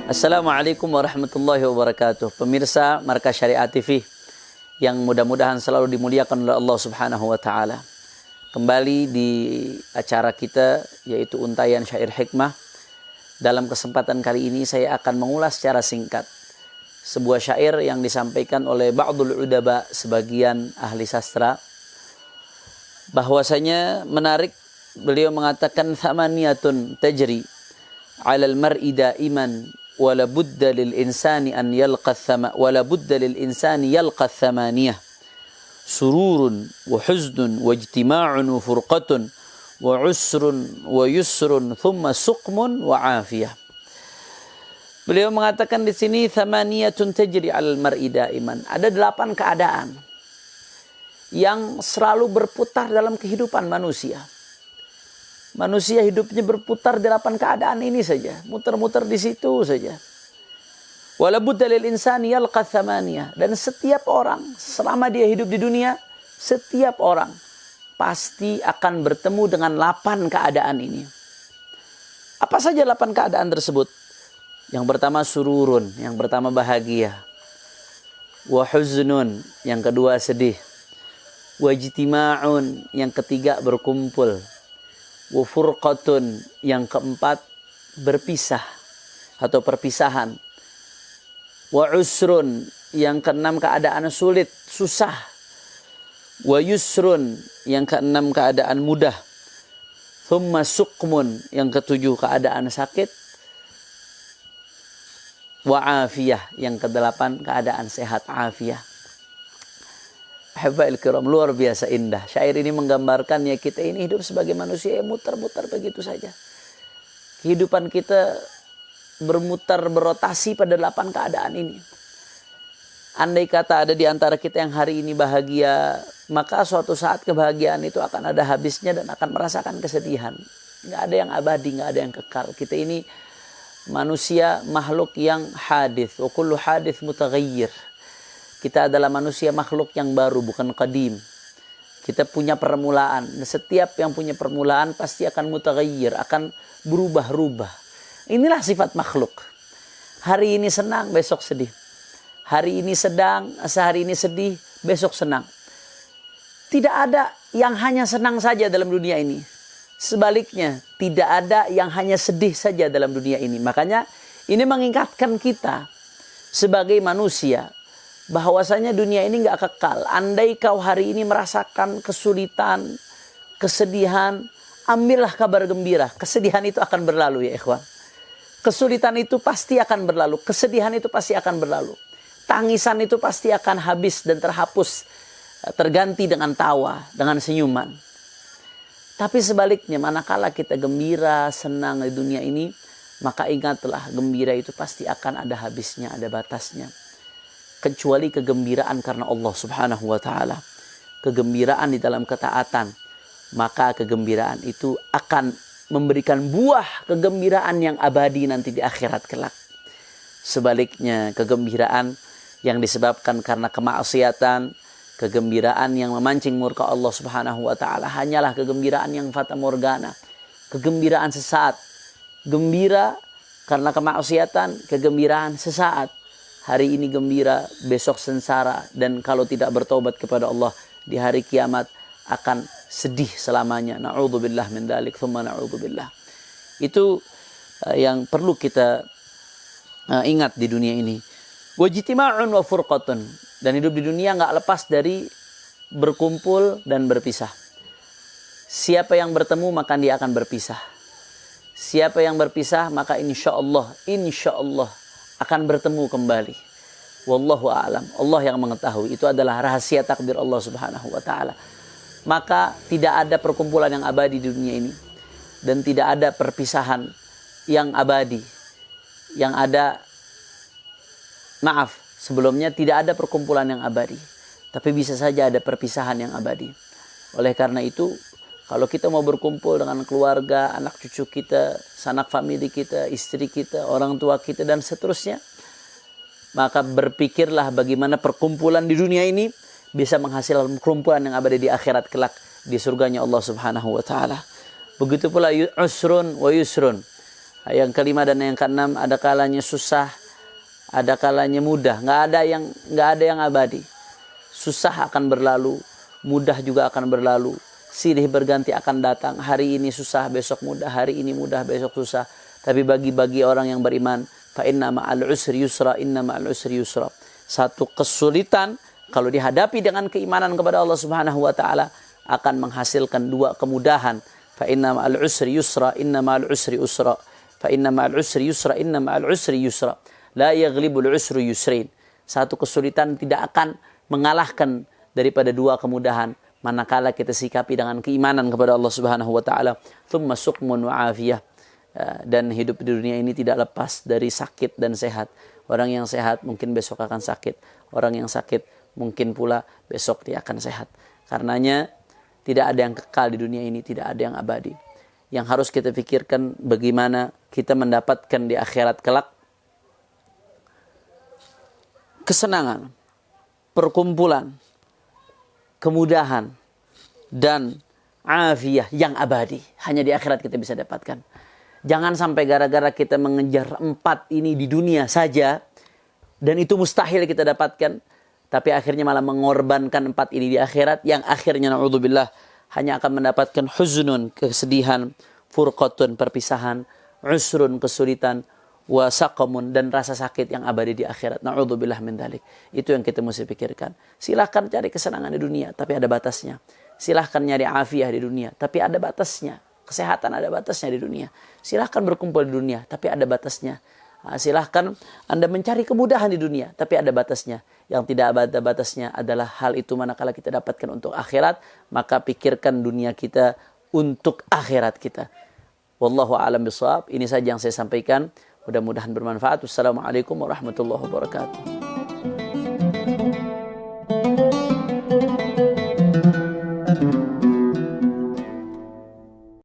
Assalamualaikum warahmatullahi wabarakatuh. Pemirsa Markas Syariah TV yang mudah-mudahan selalu dimuliakan oleh Allah Subhanahu wa taala. Kembali di acara kita yaitu Untayan Syair Hikmah. Dalam kesempatan kali ini saya akan mengulas secara singkat sebuah syair yang disampaikan oleh ba'dul udaba, sebagian ahli sastra, bahwasanya menarik. Beliau mengatakan thamaniyatun tajri 'alal mar'i da'iman wala budda lil insani an yalqa thamaniyah sururun wa huznun wa ijtima'un wa furqatun wa usrun wa yusrun thumma suqmun wa afiyah. Beliau mengatakan di sini thamaniyatun tajri 'alal mar'i da'iman. Ada 8 keadaan yang selalu berputar dalam kehidupan manusia. Manusia hidupnya berputar di 8 keadaan ini saja, muter-muter di situ saja. Wala budda lil insani yalqa thamaniyah. Dan setiap orang selama dia hidup di dunia, setiap orang pasti akan bertemu dengan 8 keadaan ini. Apa saja 8 keadaan tersebut? Yang pertama sururun, yang pertama bahagia. Wa huznun, yang kedua sedih. Wa ijtima'un, yang ketiga berkumpul. Wa furqatun, yang keempat berpisah atau perpisahan. Wa usrun, yang keenam keadaan sulit, susah. Wa yusrun, yang keenam keadaan mudah. Thumma suqmun, yang ketujuh keadaan sakit. Wa afiyah, yang kedelapan keadaan sehat, afiyah. Habail kiram, luar biasa indah. Syair ini menggambarkan ya kita ini hidup sebagai manusia yang muter-muter begitu saja. Kehidupan kita bermutar, berotasi pada 8 keadaan ini. Andai kata ada di antara kita yang hari ini bahagia, maka suatu saat kebahagiaan itu akan ada habisnya dan akan merasakan kesedihan. Nggak ada yang abadi, nggak ada yang kekal. Kita ini manusia makhluk yang hadith. Wa kullu hadith mutaghayyir. Kita adalah manusia makhluk yang baru, bukan qadim. Kita punya permulaan. Setiap yang punya permulaan pasti akan mutaghayyir, akan berubah-ubah. Inilah sifat makhluk. Hari ini senang, besok sedih. Hari ini sehari ini sedih, besok senang. Tidak ada yang hanya senang saja dalam dunia ini. Sebaliknya, tidak ada yang hanya sedih saja dalam dunia ini. Makanya ini mengingatkan kita sebagai manusia bahwasanya dunia ini nggak kekal. Andai kau hari ini merasakan kesulitan, kesedihan, ambillah kabar gembira. Kesedihan itu akan berlalu ya ikhwan. Kesulitan itu pasti akan berlalu. Kesedihan itu pasti akan berlalu. Tangisan itu pasti akan habis dan terhapus. Terganti dengan tawa, dengan senyuman. Tapi sebaliknya, manakala kita gembira, senang di dunia ini, maka ingatlah gembira itu pasti akan ada habisnya, ada batasnya. Kecuali kegembiraan karena Allah Subhanahu wa taala. Kegembiraan di dalam ketaatan, maka kegembiraan itu akan memberikan buah kegembiraan yang abadi nanti di akhirat kelak. Sebaliknya, kegembiraan yang disebabkan karena kemaksiatan, kegembiraan yang memancing murka Allah Subhanahu wa taala hanyalah kegembiraan yang fata morgana, kegembiraan sesaat. Gembira karena kemaksiatan, kegembiraan sesaat. Hari ini gembira, besok sengsara. Dan kalau tidak bertobat kepada Allah, di hari kiamat akan sedih selamanya. Na'udzubillah min dzalik, tsumma na'udzubillah. Itu yang perlu kita ingat di dunia ini. Wajtima'un wa furqatun. Dan hidup di dunia nggak lepas dari berkumpul dan berpisah. Siapa yang bertemu, maka dia akan berpisah. Siapa yang berpisah, maka insya Allah akan bertemu kembali. Wallahu a'lam. Allah yang mengetahui. Itu adalah rahasia takdir Allah Subhanahu wa taala. Maka tidak ada perkumpulan yang abadi di dunia ini dan tidak ada perpisahan yang abadi. Yang ada sebelumnya tidak ada perkumpulan yang abadi, tapi bisa saja ada perpisahan yang abadi. Oleh karena itu, kalau kita mau berkumpul dengan keluarga, anak cucu kita, sanak famili kita, istri kita, orang tua kita, dan seterusnya, maka berpikirlah bagaimana perkumpulan di dunia ini bisa menghasilkan perkumpulan yang abadi di akhirat kelak, di surganya Allah Subhanahu wa taala. Begitu pula usrun wa yusrun. Yang kelima dan yang keenam, ada kalanya susah, ada kalanya mudah. Nggak ada yang abadi. Susah akan berlalu, mudah juga akan berlalu. Silih berganti akan datang. Hari ini susah, besok mudah. Hari ini mudah, besok susah. Tapi bagi orang yang beriman, fa inna ma'al usri yusra, inna ma'al usri yusra. Satu kesulitan kalau dihadapi dengan keimanan kepada Allah Subhanahu wa taala akan menghasilkan dua kemudahan. Fa inna ma'al usri yusra, inna ma'al usri usra. Fa inna ma'al usri yusra, inna ma'al usri yusra. La yaghlibul usru yusrin. Satu kesulitan tidak akan mengalahkan daripada dua kemudahan manakala kita sikapi dengan keimanan kepada Allah Subhanahu wa taala. Tsumma suqmun wa afiyah. Dan hidup di dunia ini tidak lepas dari sakit dan sehat. Orang yang sehat mungkin besok akan sakit. Orang yang sakit mungkin pula besok dia akan sehat. Karenanya tidak ada yang kekal di dunia ini, tidak ada yang abadi. Yang harus kita pikirkan bagaimana kita mendapatkan di akhirat kelak kesenangan, perkumpulan, kemudahan, dan afiyah yang abadi. Hanya di akhirat kita bisa dapatkan. Jangan sampai gara-gara kita mengejar 4 ini di dunia saja, dan itu mustahil kita dapatkan, tapi akhirnya malah mengorbankan 4 ini di akhirat, yang akhirnya na'udzubillah hanya akan mendapatkan huznun, kesedihan, furqatun, perpisahan, usrun, kesulitan, wa saqamun, dan rasa sakit yang abadi di akhirat. Na'udzubillah min dzalik. Itu yang kita mesti pikirkan. Silahkan cari kesenangan di dunia, tapi ada batasnya. Silahkan nyari afiah di dunia, tapi ada batasnya. Kesehatan ada batasnya di dunia. Silahkan berkumpul di dunia, tapi ada batasnya. Silahkan Anda mencari kemudahan di dunia, tapi ada batasnya. Yang tidak ada batasnya adalah hal itu manakala kita dapatkan untuk akhirat, maka pikirkan dunia kita untuk akhirat kita. Wallahu a'lam bishawab. Ini saja yang saya sampaikan. Mudah-mudahan bermanfaat. Wassalamualaikum warahmatullahi wabarakatuh.